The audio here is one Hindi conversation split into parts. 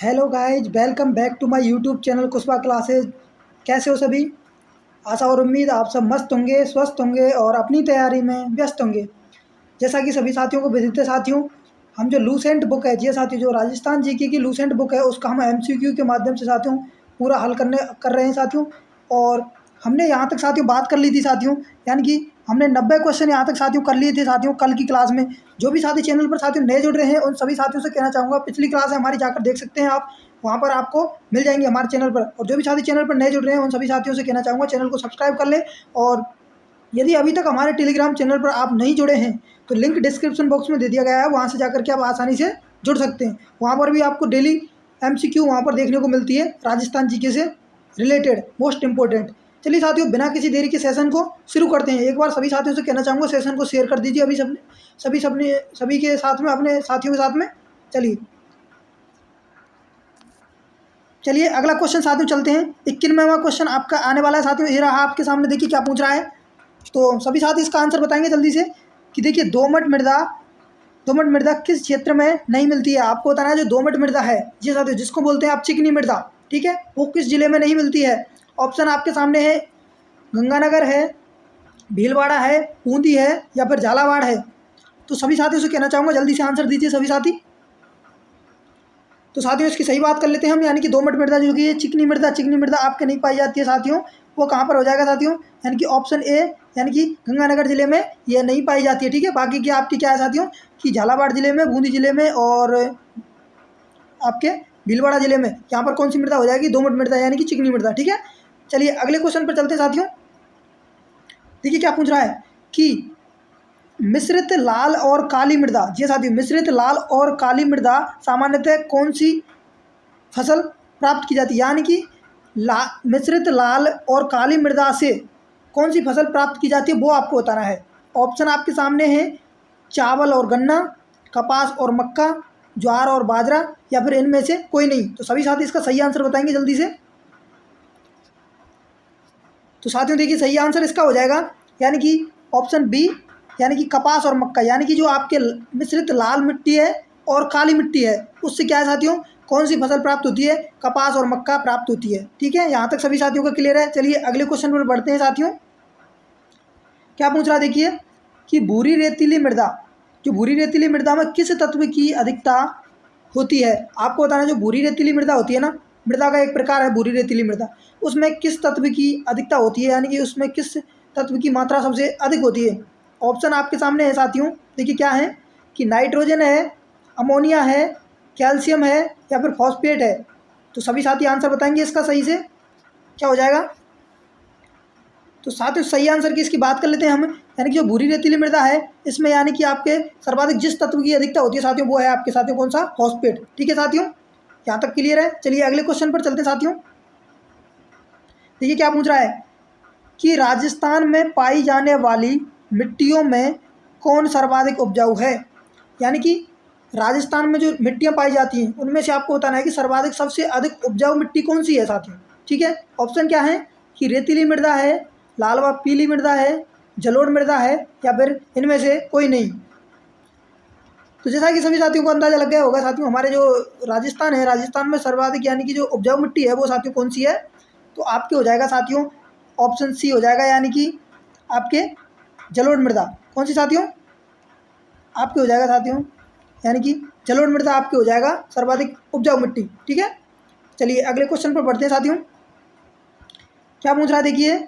Hello guys, welcome back to my YouTube channel Kushwaha classes. कैसे हो सभी? आशा और उम्मीद आप सब मस्त होंगे, स्वस्थ होंगे और अपनी तैयारी में व्यस्त होंगे। जैसा कि सभी साथियों को विदित है साथियों, हम जो लूसेंट बुक है जी साथियों, जो राजस्थान जीके की लूसेंट बुक है, उसका हम एमसीक्यू के माध्यम से साथियों पूरा हल कर रहे हैं साथियों। और हमने यहाँ तक साथियों बात कर ली थी साथियों, यानी कि हमने 90 क्वेश्चन यहाँ तक साथियों कर लिए थे साथियों कल की क्लास में। जो भी साथी चैनल पर साथियों नए जुड़ रहे हैं उन सभी साथियों से कहना चाहूँगा, पिछली क्लास है हमारी, जाकर देख सकते हैं आप, वहाँ पर आपको मिल जाएंगे हमारे चैनल पर। और जो भी साथी चैनल पर नए जुड़ रहे हैं उन सभी साथियों से कहना चाहूँगा चैनल को सब्सक्राइब कर ले। और यदि अभी तक हमारे टेलीग्राम चैनल पर आप नहीं जुड़े हैं तो लिंक डिस्क्रिप्शन बॉक्स में दे दिया गया है, वहाँ से जाकर के आप आसानी से जुड़ सकते हैं। वहाँ पर भी आपको डेली एमसीक्यू वहाँ पर देखने को मिलती है, राजस्थान जीके से रिलेटेड मोस्ट इंपॉर्टेंट। चलिए साथियों, बिना किसी देरी के सेशन को शुरू करते हैं। एक बार सभी साथियों से कहना चाहूँगा सेशन को शेयर कर दीजिए अभी सभी के साथ में, अपने साथियों के साथ में। चलिए अगला क्वेश्चन साथियों चलते हैं। 91वां क्वेश्चन आपका आने वाला है साथियों, ये रहा आपके सामने। देखिए क्या पूछ रहा है, तो सभी साथी इसका आंसर बताएंगे जल्दी से। कि देखिए दोमट मृदा किस क्षेत्र में नहीं मिलती है? आपको बताना है जो दोमट मृदा है जी साथियों, जिसको बोलते हैं आप चिकनी मृदा, ठीक है, वो किस जिले में नहीं मिलती है? ऑप्शन आपके सामने है, गंगानगर है, भीलवाड़ा है, बूंदी है या फिर झालावाड़ है। तो सभी साथियों से कहना चाहूँगा जल्दी से आंसर दीजिए सभी साथी। तो साथियों इसकी सही बात कर लेते हैं हम, यानी कि दोमट मृदा जो कि चिकनी मृदा आपके नहीं पाई जाती है साथियों। वो कहाँ पर हो जाएगा साथियों? यानी कि ऑप्शन ए, यानी कि गंगानगर जिले में ये नहीं पाई जाती है, ठीक है। बाकी की आपकी क्या है साथियों कि झालावाड़ जिले में, बूंदी जिले में और आपके भीलवाड़ा जिले में, यहाँ पर कौन सी मृदा हो जाएगी? दोमट मृदा यानी कि चिकनी मृदा, ठीक है। चलिए अगले क्वेश्चन पर चलते हैं साथियों। देखिए क्या पूछ रहा है कि मिश्रित लाल और काली मृदा, जी साथियों, मिश्रित लाल और काली मृदा सामान्यतः कौन सी फसल प्राप्त की जाती है? यानी कि मिश्रित लाल और काली मृदा से कौन सी फसल प्राप्त की जाती है वो आपको बताना है। ऑप्शन आपके सामने है, चावल और गन्ना, कपास और मक्का, ज्वार और बाजरा या फिर इनमें से कोई नहीं। तो सभी साथी इसका सही आंसर बताएंगे जल्दी से। तो साथियों देखिए सही आंसर इसका हो जाएगा यानी कि ऑप्शन बी, यानी कि कपास और मक्का। यानी कि जो आपके मिश्रित लाल मिट्टी है और काली मिट्टी है, उससे क्या है साथियों, कौन सी फसल प्राप्त होती है? कपास और मक्का प्राप्त होती है, ठीक है। यहाँ तक सभी साथियों का क्लियर है। चलिए अगले क्वेश्चन पर बढ़ते हैं साथियों। क्या पूछ रहा है देखिए कि भूरी रेतीली मृदा, जो भूरी रेतीली मृदा में किस तत्व की अधिकता होती है? आपको बताना है जो भूरी रेतीली मृदा होती है ना, मृदा का एक प्रकार है भूरी रेतीली मृदा, उसमें किस तत्व की अधिकता होती है, यानी कि उसमें किस तत्व की मात्रा सबसे अधिक होती है? ऑप्शन आपके सामने है साथियों, देखिए क्या है कि नाइट्रोजन है, अमोनिया है, कैल्शियम है या फिर फॉस्फेट है। तो सभी साथी आंसर बताएंगे इसका सही से, क्या हो जाएगा? तो साथियों सही आंसर की इसकी बात कर लेते हैं हम, यानी कि जो भूरी रेतीली मृदा है इसमें यानी कि आपके सर्वाधिक जिस तत्व की अधिकता होती है साथियों वो है आपके साथियों कौन सा? फॉस्फेट, ठीक है साथियों, यहाँ तक क्लियर है। चलिए अगले क्वेश्चन पर चलते हैं साथियों। देखिए क्या पूछ रहा है कि राजस्थान में पाई जाने वाली मिट्टियों में कौन सर्वाधिक उपजाऊ है? यानी कि राजस्थान में जो मिट्टियाँ पाई जाती हैं उनमें से आपको बताना है कि सर्वाधिक सबसे अधिक उपजाऊ मिट्टी कौन सी है साथियों, ठीक है। ऑप्शन क्या है कि रेतीली मृदा है, लाल व पीली मृदा है, जलोढ़ मृदा है या फिर इनमें से कोई नहीं। तो जैसा कि सभी साथियों को अंदाजा लग गया होगा साथियों, हमारे जो राजस्थान है, राजस्थान में सर्वाधिक यानी कि जो उपजाऊ मिट्टी है वो साथियों कौन सी है? तो आपके हो जाएगा साथियों ऑप्शन सी हो जाएगा, यानी कि आपके जलोढ़ मृदा। कौन सी साथियों? आपके हो जाएगा साथियों, यानी कि जलोढ़ मृदा आपके हो जाएगा सर्वाधिक उपजाऊ मिट्टी, ठीक है। चलिए अगले क्वेश्चन पर बढ़ते हैं साथियों। क्या पूछ रहा है देखिए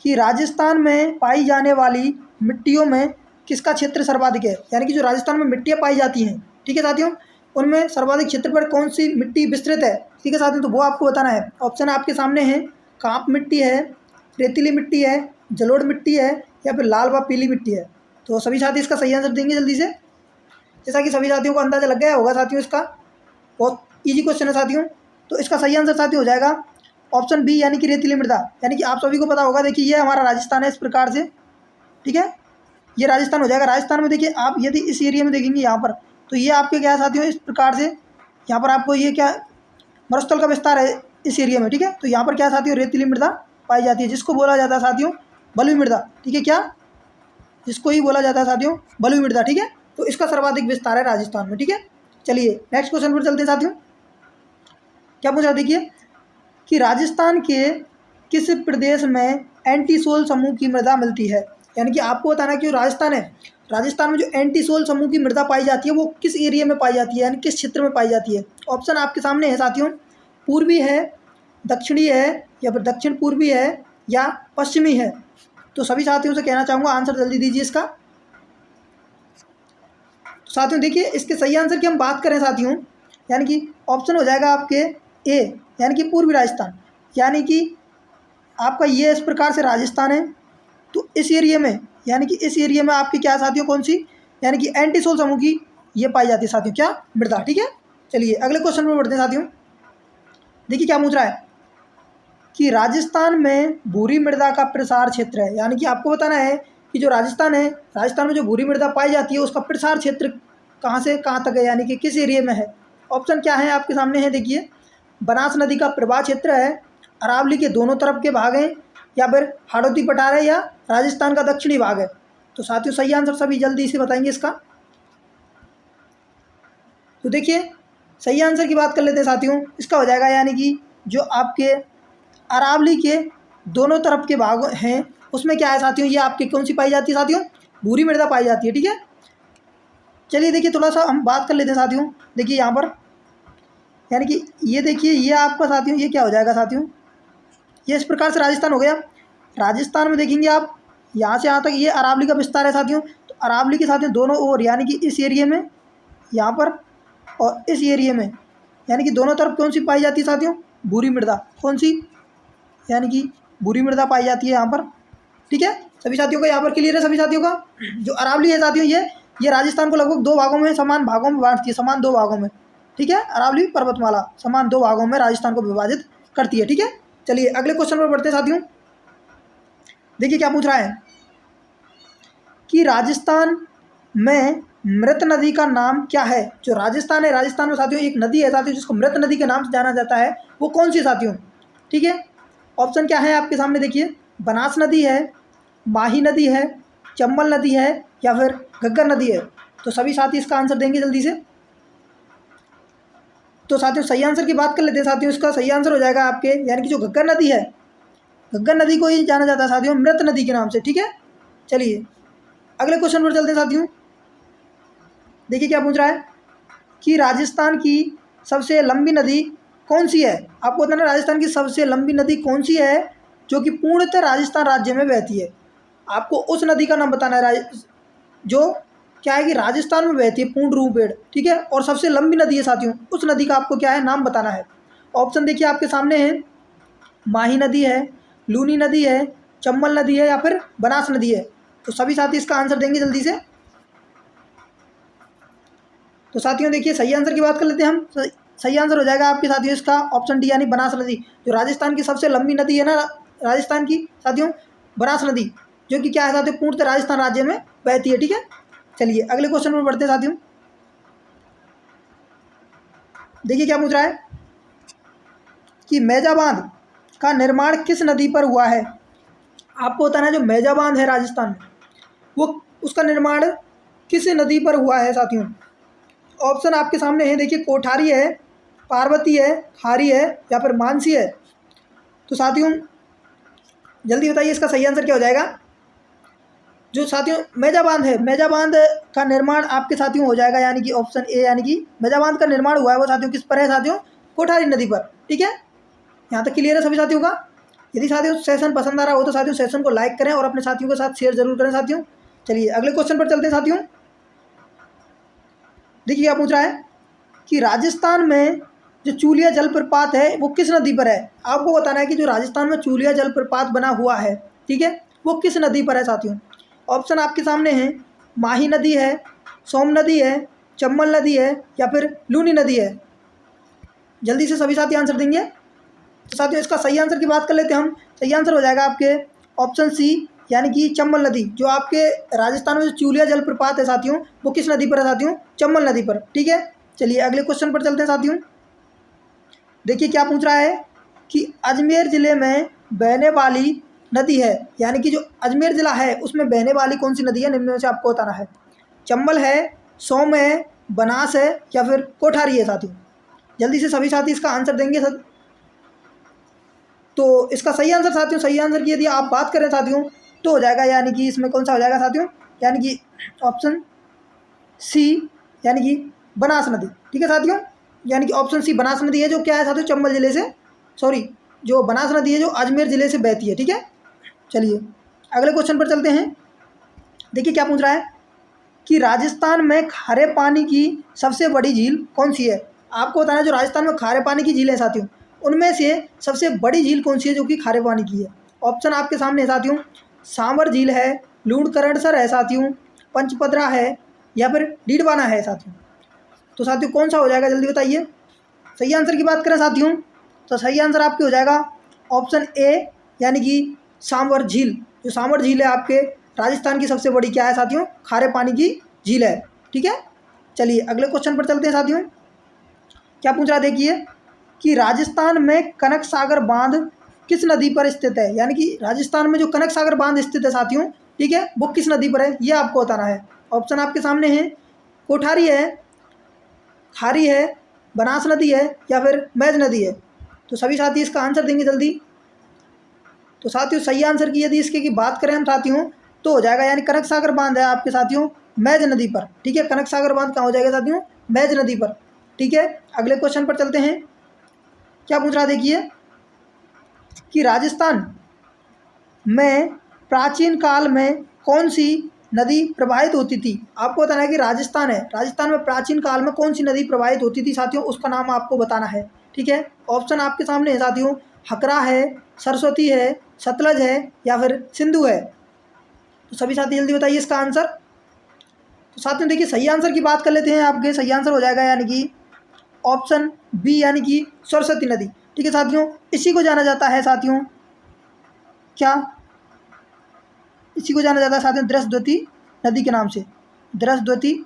कि राजस्थान में पाई जाने वाली मिट्टियों में किसका क्षेत्र सर्वाधिक है? यानी कि जो राजस्थान में मिट्टियाँ पाई जाती हैं, ठीक है साथियों, उनमें सर्वाधिक क्षेत्र पर कौन सी मिट्टी विस्तृत है, ठीक है साथियों, तो वो आपको बताना है। ऑप्शन आपके सामने है, कांप मिट्टी है, रेतीली मिट्टी है, जलोढ़ मिट्टी है या फिर लाल व पीली मिट्टी है। तो सभी साथी इसका सही आंसर देंगे जल्दी से। जैसा कि सभी साथियों को अंदाजा लग गया होगा साथियों, इसका बहुत ईजी क्वेश्चन है साथियों। तो इसका सही आंसर साथियों हो जाएगा ऑप्शन बी, यानी कि रेतीली मृदा। यानी कि आप सभी को पता होगा, देखिए ये हमारा राजस्थान है इस प्रकार से, ठीक है, ये राजस्थान हो जाएगा। राजस्थान में देखिए आप यदि इस एरिया में देखेंगे यहाँ पर, तो ये आपके क्या है साथियों इस प्रकार से, यहाँ पर आपको ये क्या मरुस्थल का विस्तार है इस एरिया में, ठीक है। तो यहाँ पर क्या साथियों रेतीली मृदा पाई जाती है, जिसको बोला जाता है साथियों बलुई मृदा, ठीक है, क्या जिसको ही बोला जाता है साथियों बलुई मृदा, ठीक है। तो इसका सर्वाधिक विस्तार है राजस्थान में, ठीक है। चलिए नेक्स्ट क्वेश्चन पर चलते हैं साथियों। क्या पूछ रहा है देखिए कि राजस्थान के किस प्रदेश में एंटीसोल समूह की मृदा मिलती है। यानी कि आपको बताना है कि जो राजस्थान है, राजस्थान में जो एंटीसोल समूह की मृदा पाई जाती है वो किस एरिया में पाई जाती है, यानी किस क्षेत्र में पाई जाती है। ऑप्शन आपके सामने है साथियों, पूर्वी है, दक्षिणी है, या फिर दक्षिण पूर्वी है, या पश्चिमी है। तो सभी साथियों से कहना चाहूँगा आंसर जल्दी दीजिए इसका। तो साथियों देखिए इसके सही आंसर की हम बात करें साथियों, यानी कि ऑप्शन हो जाएगा आपके ए, यानी कि पूर्वी राजस्थान। यानी कि आपका ये इस प्रकार से राजस्थान है, तो इस एरिया में, यानी कि इस एरिया में आपकी क्या साथियों, कौन सी, यानी कि एंटीसोल समूह की ये पाई जाती है साथियों, क्या, मृदा। ठीक है, चलिए अगले क्वेश्चन पर बढ़ते हैं साथियों। देखिए क्या पूछ रहा है कि राजस्थान में भूरी मृदा का प्रसार क्षेत्र है। यानी कि आपको बताना है कि जो राजस्थान है, राजस्थान में जो भूरी मृदा पाई जाती है उसका प्रसार क्षेत्र कहाँ से कहाँ तक है, यानी कि किस एरिया में है। ऑप्शन क्या है आपके सामने है देखिए, बनास नदी का प्रवाह क्षेत्र है, अरावली के दोनों तरफ के भाग हैं, या फिर हाड़ौती पठार है, या राजस्थान का दक्षिणी भाग है। तो साथियों सही आंसर सभी जल्दी से बताएंगे इसका। तो देखिए सही आंसर की बात कर लेते हैं साथियों, इसका हो जाएगा यानी कि जो आपके अरावली के दोनों तरफ के भाग हैं उसमें क्या है साथियों, ये आपके कौन सी पाई जाती है साथियों, भूरी मृदा पाई जाती है। ठीक है, चलिए देखिए थोड़ा सा हम बात कर लेते हैं साथियों। देखिए यहाँ पर यानी कि ये देखिए ये आपका साथियों ये क्या हो जाएगा साथियों, ये इस प्रकार से राजस्थान हो गया। राजस्थान में देखेंगे आप यहाँ से यहाँ तक ये अरावली का विस्तार है साथियों। तो अरावली के साथियों दोनों ओर, यानी कि इस एरिया में यहाँ पर और इस एरिया में, यानी कि दोनों तरफ कौन सी पाई जाती है साथियों, भूरी मृदा। कौन सी, यानी कि भूरी मृदा पाई जाती है यहाँ पर। ठीक है, सभी साथियों का यहाँ पर क्लियर है सभी साथियों का। जो अरावली है साथियों ये राजस्थान को लगभग दो भागों में, समान भागों में बांटती है, समान दो भागों में। ठीक है, अरावली पर्वतमाला समान दो भागों में राजस्थान को विभाजित करती है। ठीक है, चलिए अगले क्वेश्चन पर बढ़ते हैं साथियों। देखिए क्या पूछ रहा है कि राजस्थान में मृत नदी का नाम क्या है। जो राजस्थान है, राजस्थान में साथियों एक नदी है साथियों जिसको मृत नदी के नाम से जाना जाता है, वो कौन सी साथियों। ठीक है, ऑप्शन क्या है आपके सामने देखिए, बनास नदी है, माही नदी है, चंबल नदी है, या फिर घग्गर नदी है। तो सभी साथी इसका आंसर देंगे जल्दी से। तो साथियों सही आंसर की बात कर लेते हैं साथियों, इसका सही आंसर हो जाएगा आपके, यानी कि जो घग्गर नदी है, घग्गर नदी को ही जाना जाता है साथियों मृत नदी के नाम से। ठीक है, चलिए अगले क्वेश्चन पर चलते हैं साथियों। देखिए क्या पूछ रहा है कि राजस्थान की सबसे लंबी नदी कौन सी है। आपको बताना राजस्थान की सबसे लंबी नदी कौन सी है जो कि पूर्णतः राजस्थान राज्य में बहती है। आपको उस नदी का नाम बताना है जो क्या है कि राजस्थान में बहती है पूर्ण रूप पेड़। ठीक है, और सबसे लंबी नदी है साथियों, उस नदी का आपको क्या है नाम बताना है। ऑप्शन देखिए आपके सामने है, माही नदी है, लूनी नदी है, चंबल नदी है, या फिर बनास नदी है। तो सभी साथी इसका आंसर देंगे जल्दी से। तो साथियों देखिए सही आंसर की बात कर लेते हैं हम। सही आंसर हो जाएगा आपके साथियों इसका ऑप्शन डी, यानी बनास नदी। जो राजस्थान की सबसे लंबी नदी है ना राजस्थान की साथियों, बनास नदी, जो कि क्या है साथियों पूर्णतः राजस्थान राज्य में बहती है। ठीक है, चलिए अगले क्वेश्चन पर बढ़ते हैं साथियों। देखिए क्या पूछ रहा है कि मेजा बांध का निर्माण किस नदी पर हुआ है। आपको बताना है जो मेजा बांध है राजस्थान में, वो उसका निर्माण किस नदी पर हुआ है साथियों। ऑप्शन आपके सामने है देखिए, कोठारी है, पार्वती है, खारी है, या फिर मानसी है। तो साथियों जल्दी बताइए इसका सही आंसर क्या हो जाएगा। जो साथियों मेजा बांध है, मेजा बांध का निर्माण आपके साथियों हो जाएगा, यानी कि ऑप्शन ए, यानी कि मेजा बांध का निर्माण हुआ है वो साथियों किस पर है साथियों, कोठारी नदी पर। ठीक है, यहाँ तक क्लियर है सभी साथियों का। यदि साथियों सेशन पसंद आ रहा हो तो साथियों सेशन को लाइक करें और अपने साथियों के साथ शेयर जरूर करें साथियों। चलिए अगले क्वेश्चन पर चलते हैं साथियों। देखिए क्या पूछ रहा है कि राजस्थान में जो चूलिया जलप्रपात है वो किस नदी पर है। आपको बताना है कि जो राजस्थान में चूलिया जलप्रपात बना हुआ है, ठीक है, वो किस नदी पर है साथियों। ऑप्शन आपके सामने हैं, माही नदी है, सोम नदी है, चंबल नदी है, या फिर लूनी नदी है। जल्दी से सभी साथी आंसर देंगे। तो साथियों इसका सही आंसर की बात कर लेते हैं हम। सही आंसर हो जाएगा आपके ऑप्शन सी, यानी कि चंबल नदी। जो आपके राजस्थान में जो चूलिया जलप्रपात है साथियों वो किस नदी पर है साथियों, चंबल नदी पर। ठीक है, चलिए अगले क्वेश्चन पर चलते हैं साथियों। देखिए क्या पूछ रहा है कि अजमेर ज़िले में बहने वाली नदी है, यानी कि जो अजमेर ज़िला है उसमें बहने वाली कौन सी नदी है, निम्न में से आपको बताना है। चंबल है, सोम है, बनास है, या फिर कोठारी है साथियों। जल्दी से सभी साथी इसका आंसर देंगे सर। तो इसका सही आंसर साथियों, सही आंसर की यदि आप बात करें साथियों तो हो जाएगा यानी कि इसमें कौन सा हो जाएगा साथियों, यानी कि ऑप्शन सी, यानी कि बनास नदी। ठीक है साथियों, यानी कि ऑप्शन सी बनास नदी है, जो क्या है साथियों, चंबल जिले से, सॉरी, जो बनास नदी है जो अजमेर जिले से बहती है। ठीक है, चलिए अगले क्वेश्चन पर चलते हैं। देखिए क्या पूछ रहा है कि राजस्थान में खारे पानी की सबसे बड़ी झील कौन सी है। आपको बताना है जो राजस्थान में खारे पानी की झील है साथियों, उनमें से सबसे बड़ी झील कौन सी है जो कि खारे पानी की है। ऑप्शन आपके सामने है साथियों, सांवर झील है, लूणकरणसर है साथियों, पंचपदरा है, या फिर डीडवाना है साथियों। तो साथियों कौन सा हो जाएगा, जल्दी बताइए। सही आंसर की बात करें साथियों तो सही आंसर आपके हो जाएगा ऑप्शन ए, यानी कि सांवर झील। जो सांवर झील है आपके राजस्थान की सबसे बड़ी क्या है साथियों, खारे पानी की झील है। ठीक है, चलिए अगले क्वेश्चन पर चलते हैं साथियों। क्या पूछ रहा है देखिए कि राजस्थान में कनक सागर बांध किस नदी पर स्थित है। यानी कि राजस्थान में जो कनक सागर बांध स्थित है साथियों, ठीक है, वो किस नदी पर है, ये आपको बताना है। ऑप्शन आपके सामने है, कोठारी है, खारी है, बनास नदी है, या फिर मैज नदी है। तो सभी साथी इसका आंसर देंगे जल्दी। तो साथियों सही आंसर की यदि इसके की बात करें हम साथियों तो हो जाएगा, यानी कनक सागर बांध है आपके साथियों मैज नदी पर। ठीक है, कनक सागर बांध कहाँ हो जाएगा साथियों, मैज नदी पर। ठीक है, अगले क्वेश्चन पर चलते हैं। क्या पूछ रहा देखिए कि राजस्थान में प्राचीन काल में कौन सी नदी प्रवाहित होती थी। आपको बताना है कि राजस्थान है, राजस्थान में प्राचीन काल में कौन सी नदी प्रवाहित होती थी साथियों, उसका नाम आपको बताना है। ठीक है, ऑप्शन आपके सामने है साथियों, हकरा है, सरस्वती है, सतलज है, या फिर सिंधु है। तो सभी साथी जल्दी बताइए इसका आंसर। तो साथियों देखिए सही आंसर की बात कर लेते हैं। आपके सही आंसर हो जाएगा यानी कि ऑप्शन बी, यानी कि सरस्वती नदी। ठीक है साथियों, इसी को जाना जाता है साथियों, क्या, इसी को जाना जाता है साथियों दृष्टद्वती नदी के नाम से, दृष्टद्वती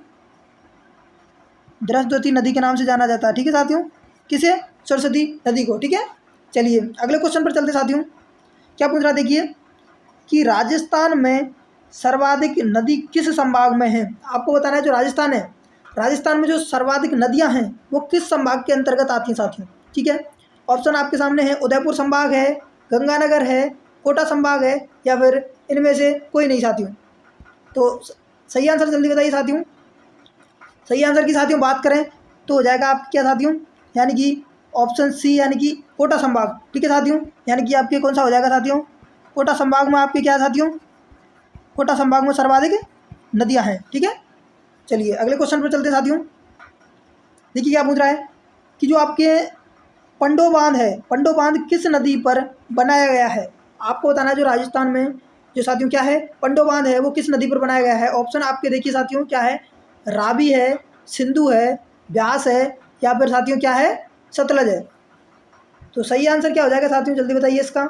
नदी के नाम से जाना जाता है। ठीक है साथियों, किसे, सरस्वती नदी को। ठीक है, चलिए अगले क्वेश्चन पर चलते साथियों। क्या पूछ रहा देखिए कि राजस्थान में सर्वाधिक नदी किस संभाग में है। आपको बताना है जो राजस्थान है, राजस्थान में जो सर्वाधिक नदियां हैं वो किस संभाग के अंतर्गत आती हैं साथियों। ठीक है, ऑप्शन आपके सामने है, उदयपुर संभाग है, गंगानगर है, कोटा संभाग है, या फिर इनमें से कोई नहीं साथियों। तो सही आंसर जल्दी बताइए साथियों। सही आंसर की साथियों बात करें तो हो जाएगा आपके क्या साथियों, यानी कि ऑप्शन सी, यानी कि कोटा संभाग। ठीक है साथियों, यानी कि आपके कौन सा हो जाएगा साथियों, कोटा संभाग में आपके क्या साथियों, कोटा संभाग में सर्वाधिक नदियां हैं। ठीक है, चलिए अगले क्वेश्चन पर चलते साथियों। देखिए क्या पूछ रहा है कि जो आपके पंडो बांध है, पंडो बांध किस नदी पर बनाया गया है। आपको बताना है जो राजस्थान में जो साथियों क्या है पंडो बांध है वो किस नदी पर बनाया गया है। ऑप्शन आपके देखिए साथियों क्या है, रावी है, सिंधु है, ब्यास है, या फिर साथियों क्या है, सतलज है। तो सही आंसर क्या हो जाएगा साथियों, जल्दी बताइए इसका।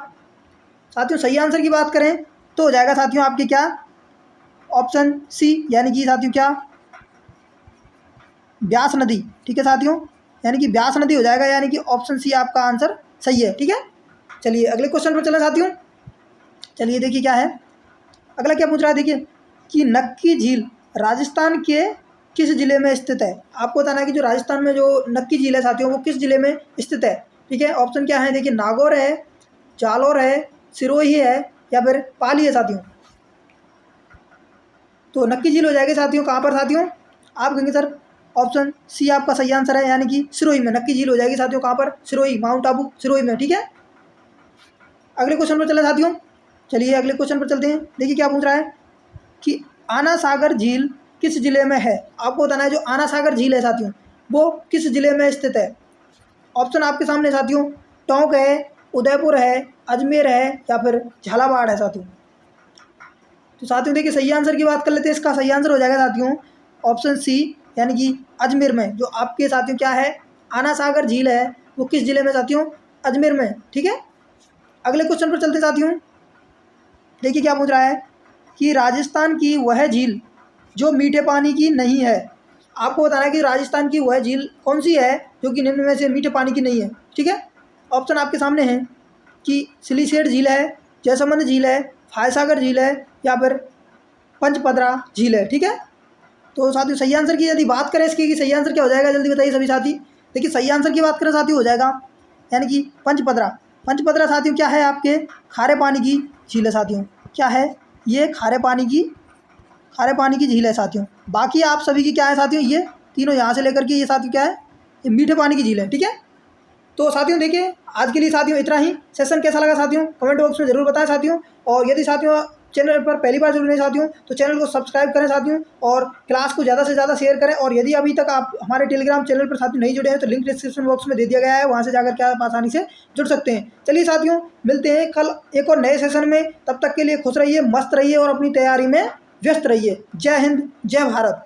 साथियों सही आंसर की बात करें तो हो जाएगा साथियों आपके क्या, ऑप्शन सी, यानी कि साथियों क्या, ब्यास नदी। ठीक है साथियों, यानी कि ब्यास नदी हो जाएगा, यानी कि ऑप्शन सी आपका आंसर सही है। ठीक है, चलिए अगले क्वेश्चन पर चलें साथियों। चलिए देखिए क्या है, अगला क्या पूछ रहा है देखिए कि नक्की झील राजस्थान के किस जिले में स्थित है। आपको बताना है कि जो राजस्थान में जो नक्की झील है साथियों वो किस जिले में स्थित है। ठीक है, ऑप्शन क्या है देखिए, नागौर है, जालौर है, सिरोही है, या फिर पाली है साथियों। तो नक्की झील हो जाएगी साथियों कहाँ पर साथियों, आप कहेंगे सर ऑप्शन सी आपका सही आंसर है, यानी कि सिरोही में नक्की झील हो जाएगी साथियों कहाँ पर, सिरोही, माउंट आबू सिरोही में। ठीक है, अगले क्वेश्चन पर चले साथियों। चलिए अगले क्वेश्चन पर चलते हैं। देखिए क्या पूछ रहा है कि आना सागर झील किस जिले में है। आपको बताना है जो आना सागर झील है साथियों वो किस जिले में स्थित है। ऑप्शन आपके सामने साथियों, टोंक है, उदयपुर है, अजमेर है, या फिर झालावाड़ है साथियों। तो साथियों देखिए सही आंसर की बात कर लेते हैं। इसका सही आंसर हो जाएगा साथियों ऑप्शन सी, यानी कि अजमेर में। जो आपके साथियों क्या है आना सागर झील है वो किस जिले में साथियों, अजमेर में। ठीक है, अगले क्वेश्चन पर चलते साथियों। देखिए क्या पूछ रहा है कि राजस्थान की वह झील जो मीठे पानी की नहीं है। आपको बताना है कि राजस्थान की वह झील कौन सी है जो कि निम्न में से मीठे पानी की नहीं है। ठीक है, ऑप्शन आपके सामने है कि सिलीसेट झील है, जयसमंद झील है, फायसागर झील है, या फिर पंचपदरा झील है। ठीक है, तो साथियों सही आंसर की यदि बात करें इसकी कि सही आंसर क्या हो जाएगा, जल्दी बताइए सभी साथी। देखिए सही आंसर की बात करें साथियों हो जाएगा यानी कि पंचपदरा। पंचपदरा साथियों क्या है, आपके खारे पानी की झील है साथियों। क्या है ये, खारे पानी की झील है साथियों। बाकी आप सभी की क्या है साथियों, ये तीनों यहाँ से लेकर के ये साथियों क्या है, ये मीठे पानी की झील है। ठीक है, तो साथियों देखिए आज के लिए साथियों इतना ही। सेशन कैसा लगा साथियों कमेंट बॉक्स में ज़रूर बताएं साथियों। और यदि साथियों चैनल पर पहली बार जुड़े हैं साथियों तो चैनल को सब्सक्राइब करें साथियों, और क्लास को ज़्यादा से ज़्यादा शेयर करें। और यदि अभी तक आप हमारे टेलीग्राम चैनल पर साथियों नहीं जुड़े हैं तो लिंक डिस्क्रिप्शन बॉक्स में दे दिया गया है, वहाँ से जाकर के आप आसानी से जुड़ सकते हैं। चलिए साथियों मिलते हैं कल एक और नए सेशन में, तब तक के लिए खुश रहिए, मस्त रहिए और अपनी तैयारी में व्यस्त रहिए। जय हिंद, जय भारत।